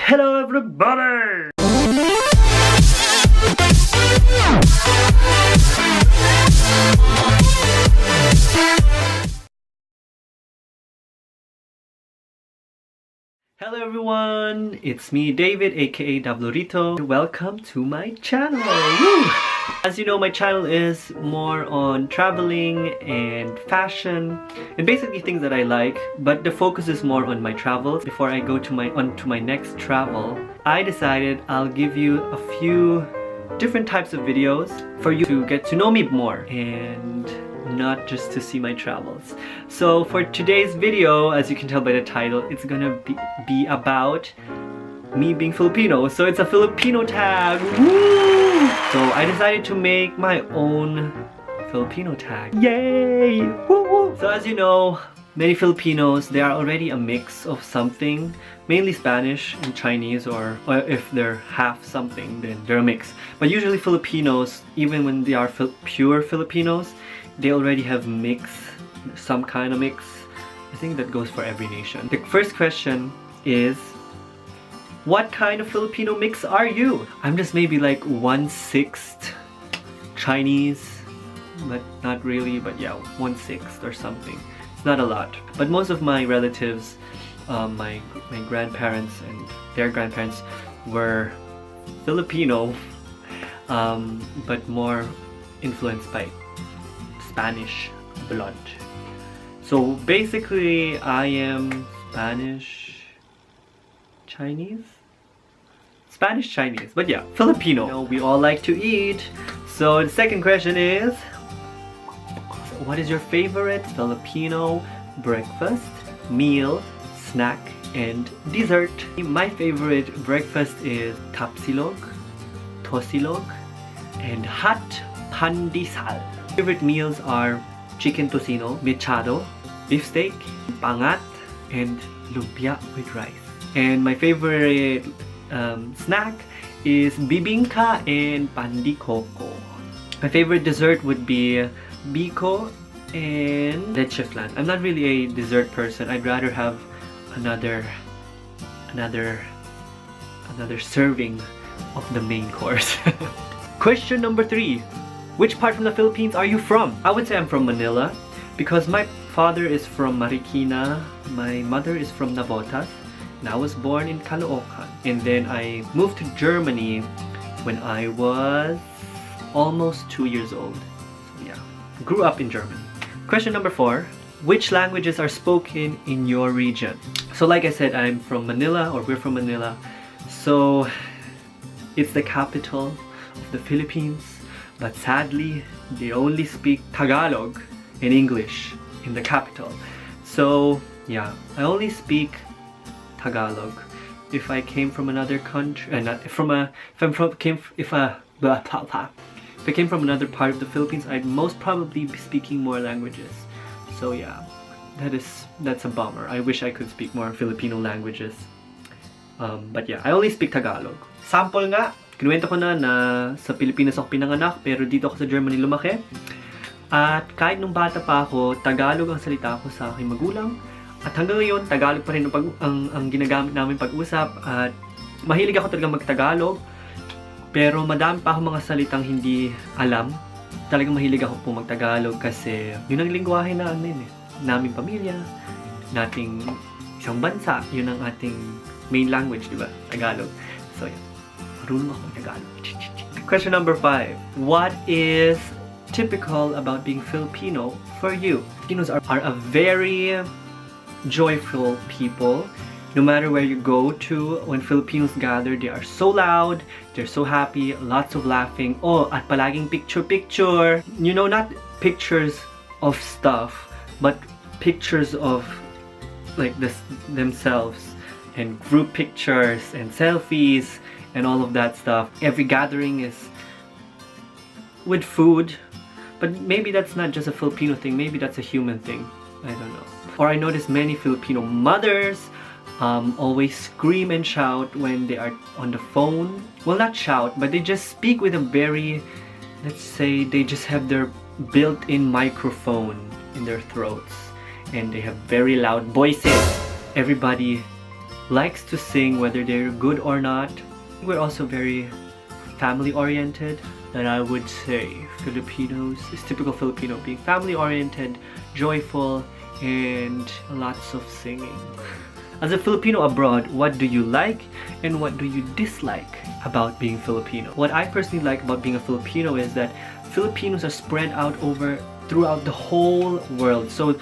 Hello everybody! Hello everyone, it's me David aka Davlorito. Welcome to my channel! Woo! As you know, my channel is more on traveling and fashion and basically things that I like, but the focus is more on my travels. Before I go to my next travel, I decided I'll give you a few different types of videos for you to get to know me more and not just to see my travels. So for today's video, as you can tell by the title, it's gonna be about me being Filipino. So it's a Filipino tag. Woo! So I decided to make my own Filipino tag. Yay! Woo woo! So as you know, many Filipinos, they are already a mix of something, mainly Spanish and Chinese, or if they're half something, then they're a mix. But usually Filipinos, even when they are pure Filipinos, they already have mix, some kind of mix. I think that goes for every nation. The first question is, what kind of Filipino mix are you? I'm just maybe like 1/6 Chinese, but not really, but yeah, 1/6 or something. It's not a lot. But most of my relatives, my grandparents and their grandparents were Filipino, but more influenced by Spanish blood. So basically, I am Spanish Chinese, but yeah, Filipino. You know, we all like to eat. So the second question is, what is your favorite Filipino breakfast, meal, snack, and dessert? My favorite breakfast is tapsilog, tosilog, and hot pandesal. Favorite meals are chicken tocino, mechado, beefsteak, pangat, and lumpia with rice. And my favorite snack is bibingka and pandikoko. My favorite dessert would be biko and leche flan. I'm not really a dessert person. I'd rather have another serving of the main course. Question number 3. Which part from the Philippines are you from? I would say I'm from Manila because my father is from Marikina, my mother is from Navotas, and I was born in Caloocan. And then I moved to Germany when I was almost 2 years old. So yeah, grew up in Germany. Question number 4. Which languages are spoken in your region? So like I said, I'm from Manila, or we're from Manila. So it's the capital of the Philippines. But sadly, they only speak Tagalog and English in the capital. So yeah, I only speak Tagalog. If I came from another country, if I came from another part of the Philippines, I'd most probably be speaking more languages. So yeah, that's a bummer. I wish I could speak more Filipino languages. But yeah, I only speak Tagalog. Sample nga! Kinuwento ko na sa Pilipinas ako pinanganak, pero dito ako sa Germany lumaki. At kahit nung bata pa ako, Tagalog ang salita ko sa aking magulang. At hanggang ngayon, Tagalog pa rin ang ginagamit namin pag-usap. At mahilig ako talagang mag-Tagalog. Pero madami pa ako mga salitang hindi alam. Talagang mahilig ako po mag-Tagalog kasi yun ang lingwahe namin naming pamilya, nating isang bansa, yun ang ating main language, di ba? Tagalog. So yeah. Question number 5. What is typical about being Filipino for you? Filipinos are a very joyful people. No matter where you go to, when Filipinos gather, they are so loud, they're so happy, lots of laughing. Oh, at palaging picture. You know, not pictures of stuff, but pictures of like themselves, and group pictures and selfies and all of that stuff. Every gathering is with food, but maybe that's not just a Filipino thing, maybe that's a human thing. I don't know. Or I notice many Filipino mothers always scream and shout when they are on the phone. Well, not shout, but they just speak with a very, let's say, they just have their built-in microphone in their throats and they have very loud voices. Everybody likes to sing, whether they're good or not. We're also very family-oriented, and I would say Filipinos is typical Filipino, being family-oriented, joyful, and lots of singing. As a Filipino abroad, what do you like and what do you dislike about being Filipino? What I personally like about being a Filipino is that Filipinos are spread out throughout the whole world. So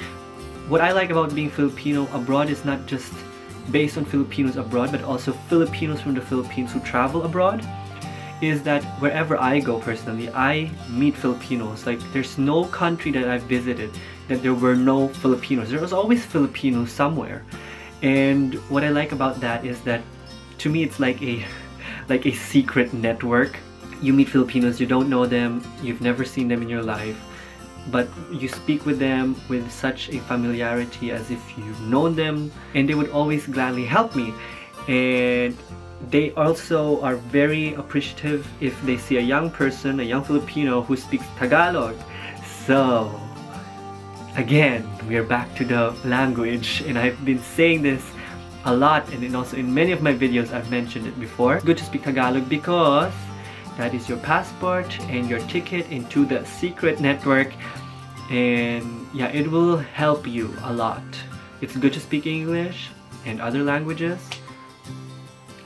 what I like about being Filipino abroad is not just based on Filipinos abroad, but also Filipinos from the Philippines who travel abroad, is that wherever I go personally, I meet Filipinos. Like, there's no country that I've visited that there were no Filipinos. There was always Filipinos somewhere. And what I like about that is that, to me, it's like a secret network. You meet Filipinos, you don't know them, you've never seen them in your life, but you speak with them with such a familiarity as if you've known them, and they would always gladly help me. And they also are very appreciative if they see a young person, a young Filipino who speaks Tagalog. So again, we are back to the language, and I've been saying this a lot, and then also in many of my videos I've mentioned it before. It's good to speak Tagalog because that is your passport and your ticket into the secret network, and yeah, it will help you a lot. It's good to speak English and other languages,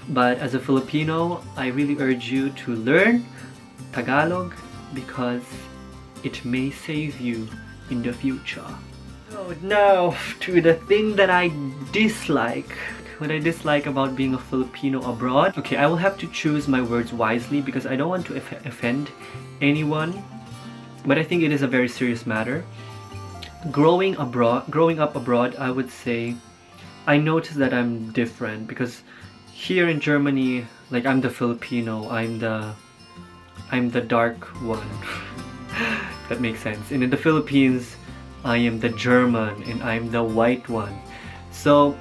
but as a Filipino, I really urge you to learn Tagalog because it may save you in the future. So now to the thing that I dislike. What I dislike about being a Filipino abroad. Okay, I will have to choose my words wisely because I don't want to offend anyone, but I think it is a very serious matter. Growing up abroad, I would say I noticed that I'm different because here in Germany, like, I'm the Filipino, I'm the dark one. That makes sense. And in the Philippines, I am the German and I'm the white one. So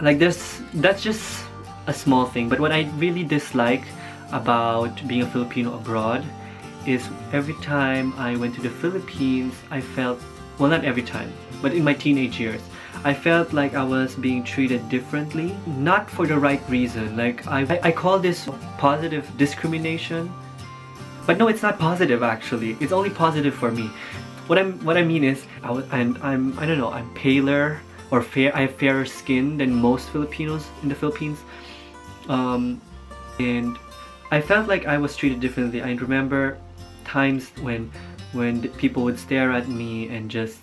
like, that's just a small thing, but what I really dislike about being a Filipino abroad is every time I went to the Philippines, I felt, well, not every time, but in my teenage years, I felt like I was being treated differently, not for the right reason. Like, I call this positive discrimination, but no, it's not positive actually. It's only positive for me. What I mean is, I don't know, I'm paler or fair. I have fairer skin than most Filipinos in the Philippines, and I felt like I was treated differently. I remember times when people would stare at me and just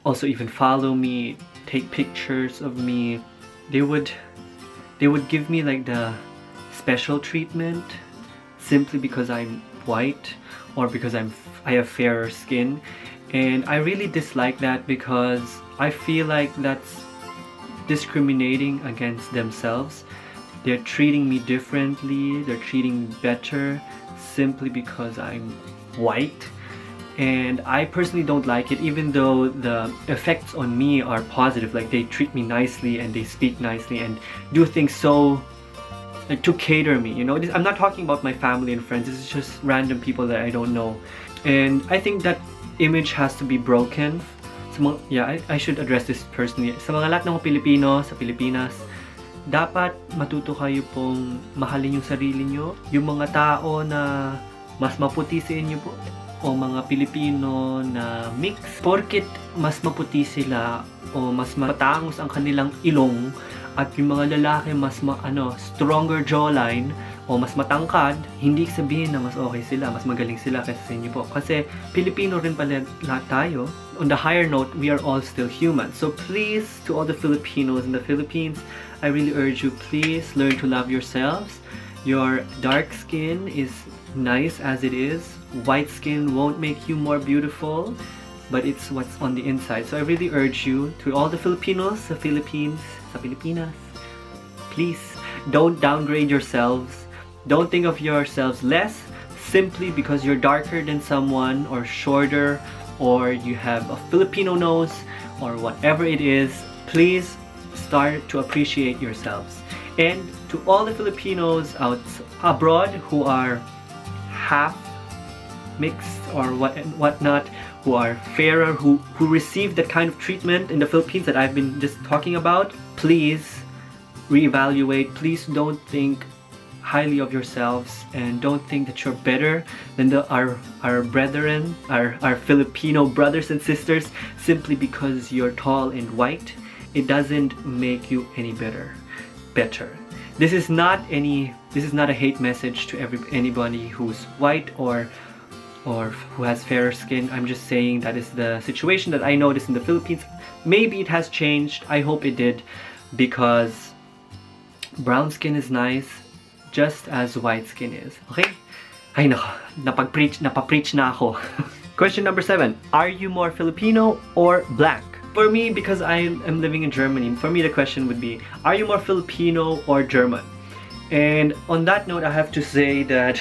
also even follow me, take pictures of me. They would give me like the special treatment simply because I'm white or because I have fairer skin, and I really dislike that because I feel like that's discriminating against themselves. They're treating me differently, they're treating me better simply because I'm white, and I personally don't like it, even though the effects on me are positive. Like, they treat me nicely and they speak nicely and do things so, like, to cater me, you know. I'm not talking about my family and friends, this is just random people that I don't know, and I think that image has to be broken. I should address this personally. Sa mga lahat ng mga Pilipino sa Pilipinas, dapat matuto kayo pong mahalin yung sarili nyo. Yung mga tao na mas maputi sa inyo po, o mga Pilipino na mix, porket mas maputi sila o mas matangos ang kanilang ilong, at yung mga lalaki mas stronger jawline o mas matangkad, hindi sabihin na mas okay sila, mas magaling sila kaysa sa inyo po. Kasi Pilipino rin pala lahat tayo. On the higher note, we are all still human. So please, to all the Filipinos in the Philippines, I really urge you, please learn to love yourselves. Your dark skin is nice as it is. White skin won't make you more beautiful, but it's what's on the inside. So I really urge you, to all the Filipinos sa Philippines, sa Pilipinas, please don't downgrade yourselves. Don't think of yourselves less simply because you're darker than someone, or shorter, or you have a Filipino nose, or whatever it is. Please start to appreciate yourselves. And to all the Filipinos out abroad who are half mixed or whatnot, who are fairer, who receive that kind of treatment in the Philippines that I've been just talking about, please reevaluate. Please don't think highly of yourselves and don't think that you're better than our brethren, our Filipino brothers and sisters simply because you're tall and white. It doesn't make you any better. This is not a hate message to anybody who's white or who has fairer skin. I'm just saying that is the situation that I noticed in the Philippines. Maybe it has changed. I hope it did, because brown skin is nice just as white skin is. Okay? Ay nako, napapreach na ako. Question number 7. Are you more Filipino or black? For me, because I am living in Germany, for me the question would be, are you more Filipino or German? And on that note, I have to say that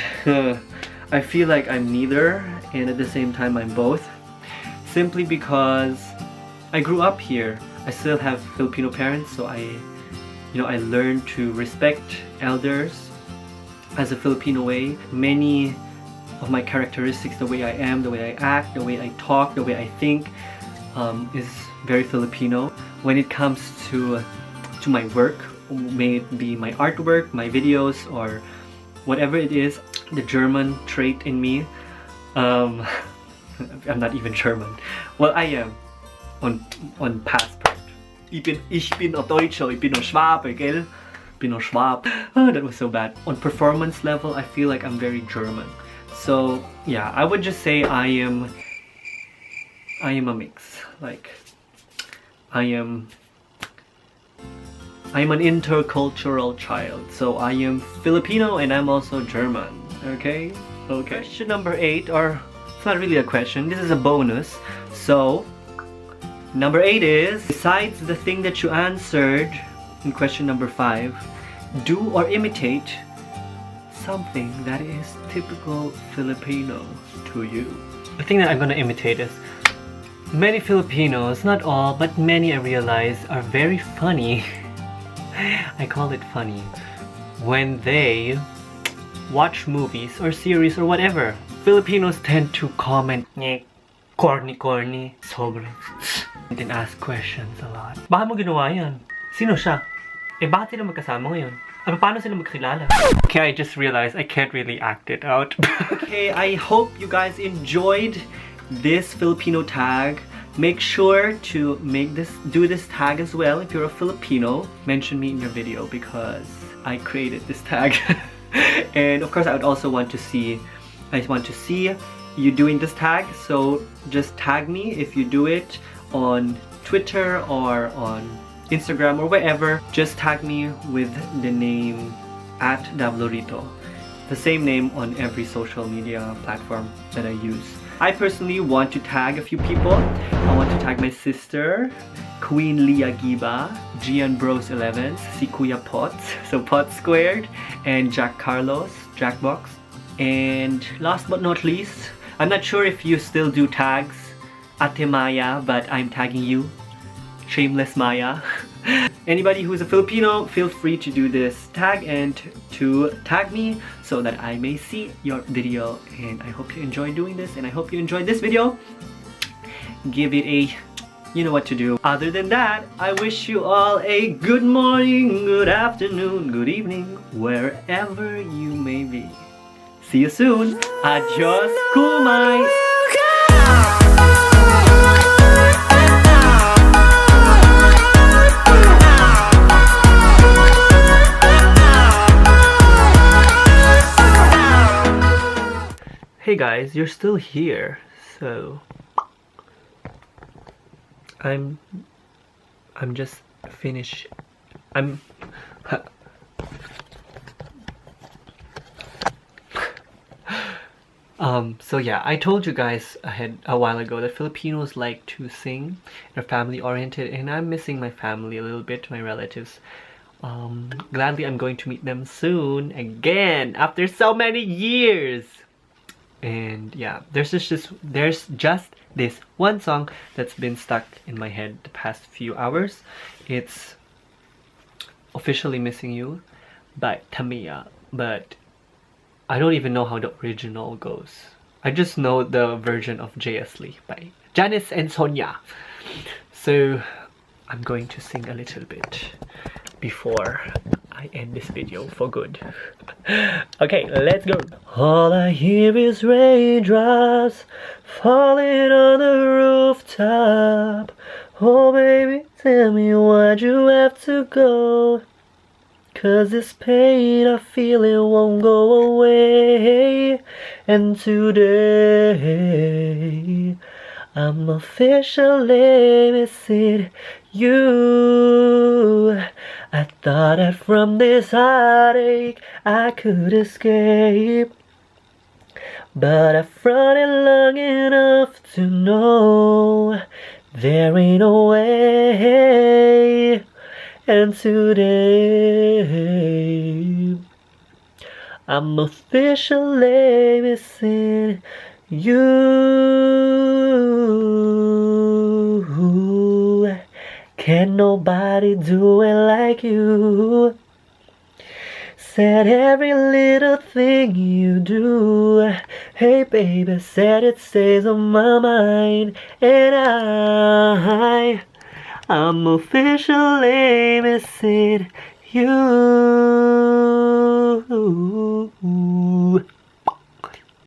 I feel like I'm neither, and at the same time I'm both. Simply because I grew up here. I still have Filipino parents, so I learned to respect elders as a Filipino way. Many of my characteristics, the way I am, the way I act, the way I talk, the way I think, is very Filipino. When it comes to my work, may it be my artwork, my videos, or whatever it is, the German trait in me, I'm not even German. Well, I am on passport. Ich bin Deutscher, ich bin Schwabe, gell? Schwab. Oh, that was so bad. On performance level, I feel like I'm very German. So yeah, I would just say I am a mix. Like I am an intercultural child. So I am Filipino and I'm also German. Okay? Question number 8, or it's not really a question, this is a bonus. So number 8 is, besides the thing that you answered in question number 5, do or imitate something that is typical Filipino to you. The thing that I'm gonna imitate is, many Filipinos, not all, but many I realize, are very funny. I call it funny when they watch movies or series or whatever. Filipinos tend to comment corny, sobrang, and then ask questions a lot. Bakit mo ginawa yan? Sino siya? Eh, bakit sila magkasama ngayon? Paano sila magkakilala? Okay, I just realized I can't really act it out. Okay, I hope you guys enjoyed this Filipino tag. Make sure to do this tag as well. If you're a Filipino, mention me in your video because I created this tag. And of course, I would also want to see you doing this tag. So just tag me if you do it on Twitter or on Instagram or wherever. Just tag me with the name @Davlorito. The same name on every social media platform that I use. I personally want to tag a few people. I want to tag my sister, Queen Leah Giba, Gian Bros 11, si Kuya Potts, so Potts Squared, and Jack Carlos, Jackbox. And last but not least, I'm not sure if you still do tags, Ate Maya, but I'm tagging you, Shameless Maya. Anybody who's a Filipino, feel free to do this tag and to tag me so that I may see your video. And I hope you enjoy doing this, and I hope you enjoyed this video. Give it a, you know what to do. Other than that, I wish you all a good morning, good afternoon, good evening, wherever you may be. See you soon. Adios, kumai. Hey guys, you're still here, so I'm just finished. So yeah, I told you guys a while ago that Filipinos like to sing. They're family oriented, and I'm missing my family a little bit, my relatives. Gladly I'm going to meet them soon again after so many years. And yeah, there's just this one song that's been stuck in my head the past few hours. It's Officially Missing You by Tamiya, but I don't even know how the original goes. I just know the version of J.S. Lee by Janice and Sonia. So I'm going to sing a little bit before I end this video for good. Okay, let's go. All I hear is raindrops falling on the rooftop. Oh baby, tell me why'd you have to go? 'Cause this pain I feel it won't go away. And today I'm officially missing you. I thought that from this heartache I could escape, but I've run it long enough to know there ain't no way. And today I'm officially missing you. Can nobody do it like you? Said every little thing you do. Hey baby, said it stays on my mind. And I'm officially missing you.